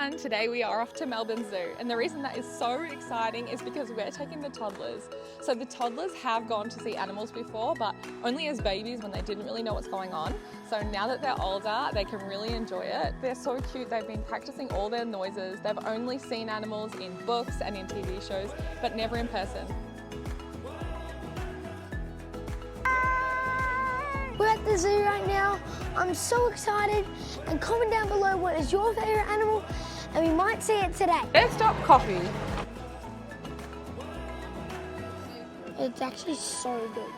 everyone, today we are off to Melbourne Zoo, and the reason that is so exciting is because we're taking the toddlers. So the toddlers have gone to see animals before, but only as babies when they didn't really know what's going on. So now that they're older, they can really enjoy it. They're so cute. They've been practicing all their noises. They've only seen animals in books and in TV shows, but never in person. We're at the zoo right now. I'm so excited, and comment down below what is your favourite animal, and we might see it today. Let's stop coffee. It's actually so good.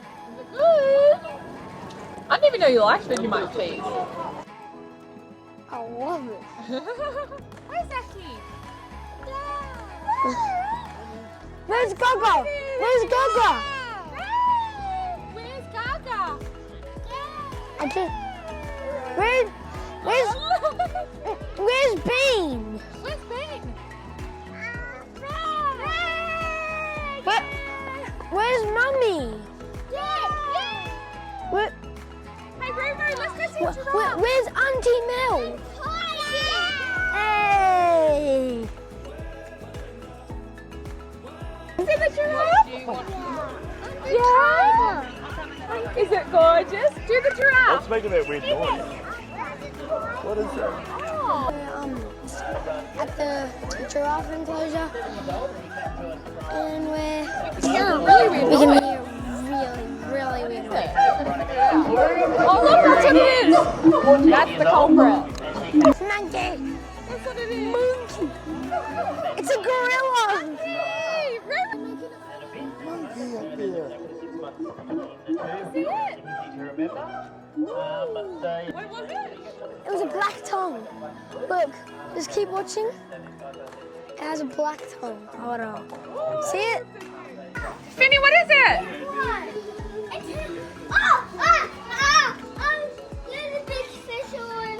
I didn't even know you liked Vegemite cheese. I love it. Where's Aki? Where's Gaga? Where's Gaga? Where's Gaga? I just... Where's Bean? Where's Bean? Where's Mummy? Where, Hey Ruru, let's go see Giraffe. where's Auntie Mel? Hey! Is it the giraffe? Yeah. Is it gorgeous? Do the giraffe. What's making that weird noise? What is that? At the giraffe enclosure, and we You're a really weird can noise. hear really weird noise. Oh look, that's what it is. That's the culprit. Monkey! That's what it is. Monkey! It's a gorilla! Monkey up there. See it? What What was it? It was a black tongue. Look, just keep watching. It has a black tongue. Hold on. See it? Finny, what is it? There's a big fish on.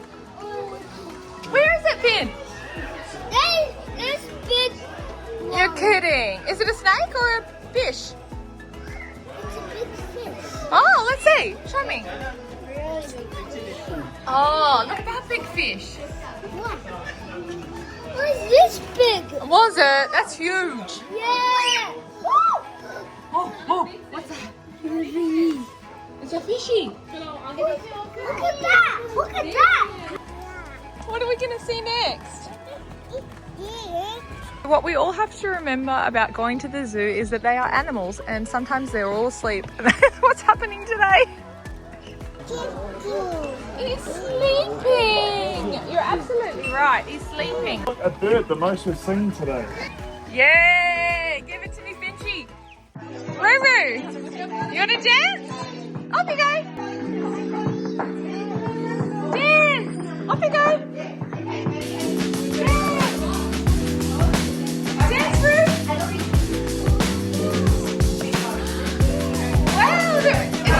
Where is it, Finn? There's big. You're kidding. Is it a snake or a fish? It's a big fish. Oh, let's see. Show me. Really big fish. Oh, look at that big fish. What? What is this big? Was it? That's huge. Yeah. Oh, what's that? It's a fishy. Look at that. Look at that. What are we going to see next? What we all have to remember about going to the zoo is that they are animals and sometimes they're all asleep. That's what's happening today. He's sleeping. You're absolutely right. He's sleeping. A bird, the most we've seen today. Yay! Give it to me, Finchy. Ruru, you want to dance? Off you go. Dance. Off you go. Dance, Ruru. Wow, it's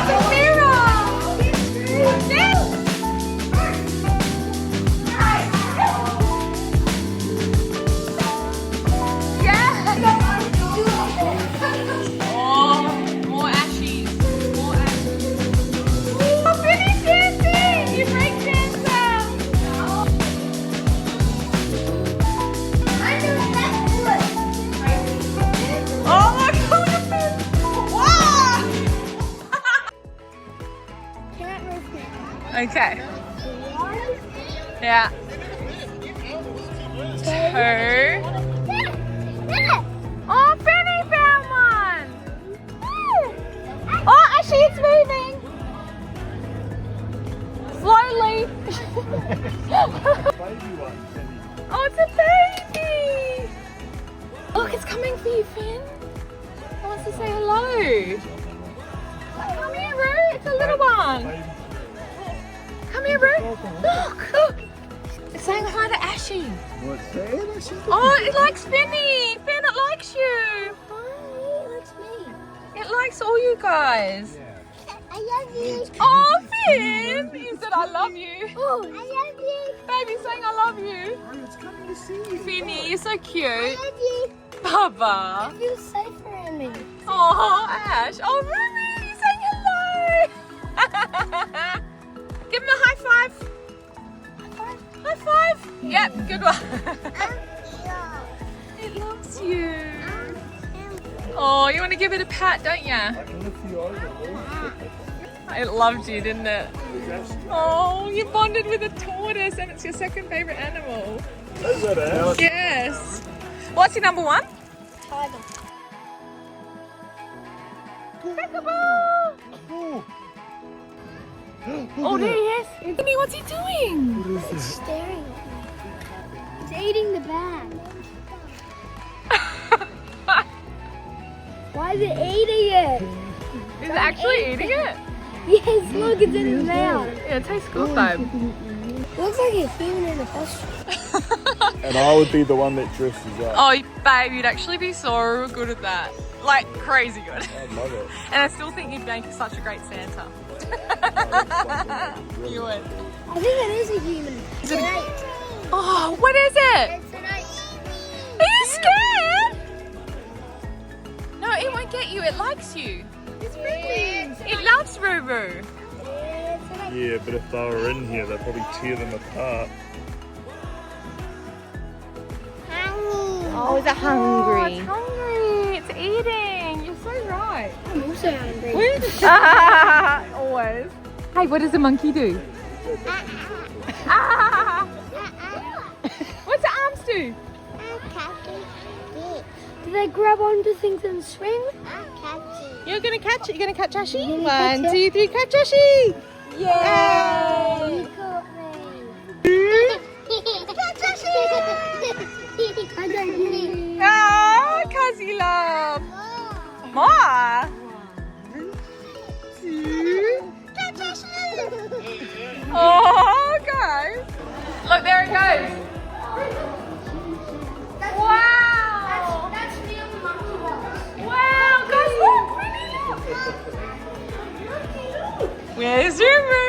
the mirror. Dance. Okay. Yeah. 2. Oh, Penny found one. Oh, actually, it's moving. Slowly. Baby one, Cindy. Oh, it's a baby. Look, it's coming for you, Finn. It wants to say hello. Come here, Roo. It's a little one. Baby. Come here, Roo. Look. It's saying hi to Ashy. What's that? Oh, it likes Finny. Finn, it likes you. Hi, it's me. It likes all you guys. I love you. Oh, Finn. He said, I love you. Oh, I love you. Baby saying, I love you. It's coming to see you. Finny, you're so I cute. love you. Baba. I feel safer in me. Oh, Ash. Oh, Ruby, you're saying hello. Give him a high five. High five. High five. Yep, good one. give it a pat, don't ya? I can lift you over. It loved you, didn't it? Oh, you bonded with a tortoise and it's your second favourite animal. Is that Ash? Yes. What's your number one? Tiger. Oh, there he is. Vinny, what's he doing? It's staring at me. It's eating the bag. Why is it eating it? Is it actually eating it? Yes, look, it's in his mouth. Yeah, it tastes good, babe. Looks like a human in a costume. And I would be the one that dresses up. Oh, babe, you'd actually be so good at that. Like, crazy good. I love it. And I still think you'd make such a great Santa. You would. I think it is a human. It's an ape. Oh, what is it? It's an ape. Are you scared? No, it won't get you. It likes you. It's friendly. It loves Ruru. It's an ape. Yeah, but if they were in here, they'd probably tear them apart. Oh, is it hungry? Oh, it's hungry. It's eating. You're so right. I'm also hungry. Always. Hey, what does a monkey do? What's the arms do? Do they grab onto things and swing? You're gonna catch it. You're gonna catch Ashi. You're gonna 1, catch 2, 3, catch Ashi. You Yay! caught me. I don't need. Oh, Cuzzy love. More. Oh, guys. Look, there it goes. Wow. That's real monkey box. Wow, guys, look. Where's Ruru?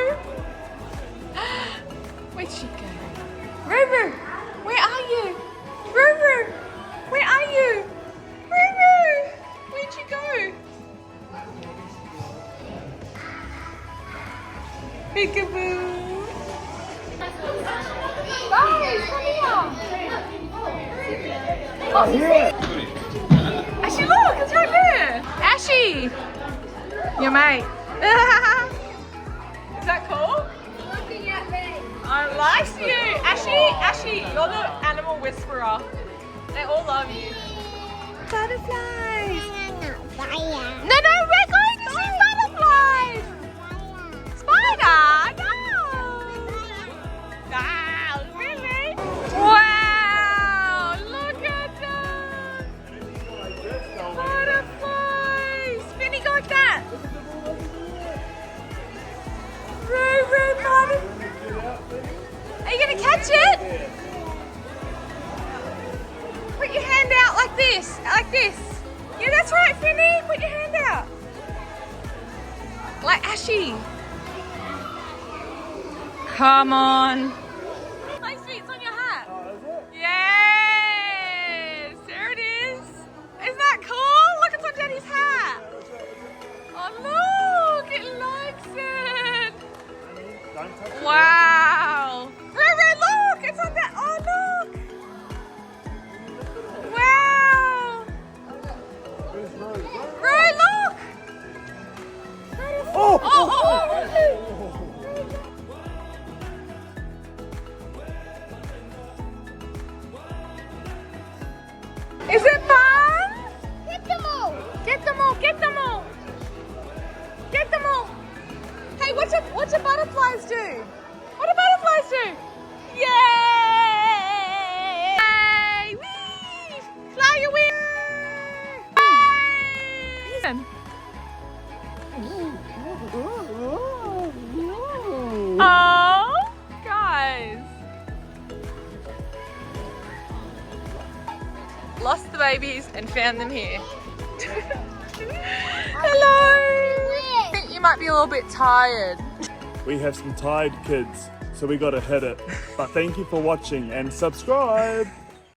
Where'd she go? Ruru, where are you? Ruru, where are you? Ruru, where'd you go? Peekaboo. Guys, come here. Oh, Ashi, look, it's right there. Ashi, your mate. Is that cool? Looking at me. I like you. Ashi, you're the animal whisperer. They all love you. Butterflies. No, we're going to see butterflies. Spider, no. Ah, really? Wow, look at them. Butterflies. Finny, go like that. Ruru, are you going to catch it? Put your hand out like this, like this. Yeah, that's right, Finny. Put your hand out. Like Ashi. Come on. Nice feet, it's on your hat. Oh, is it? Yes, there it is. Isn't that cool? Look, it's on Daddy's hat. Oh, look, it likes it. Don't touch it. Wow. Ruru, look, it's on that. Oh, look. Wow. Where's Rose? Ruru, look. Oh! Oh. Is it fun? Get them all. Get them all, get them all. Get them all. Hey, what's your butterflies do? What do butterflies do? Yay! Whee! Fly away! Oh, guys. Lost the babies and found them here. Hello! I think you might be a little bit tired. We have some tired kids, so we gotta hit it. But thank you for watching and subscribe.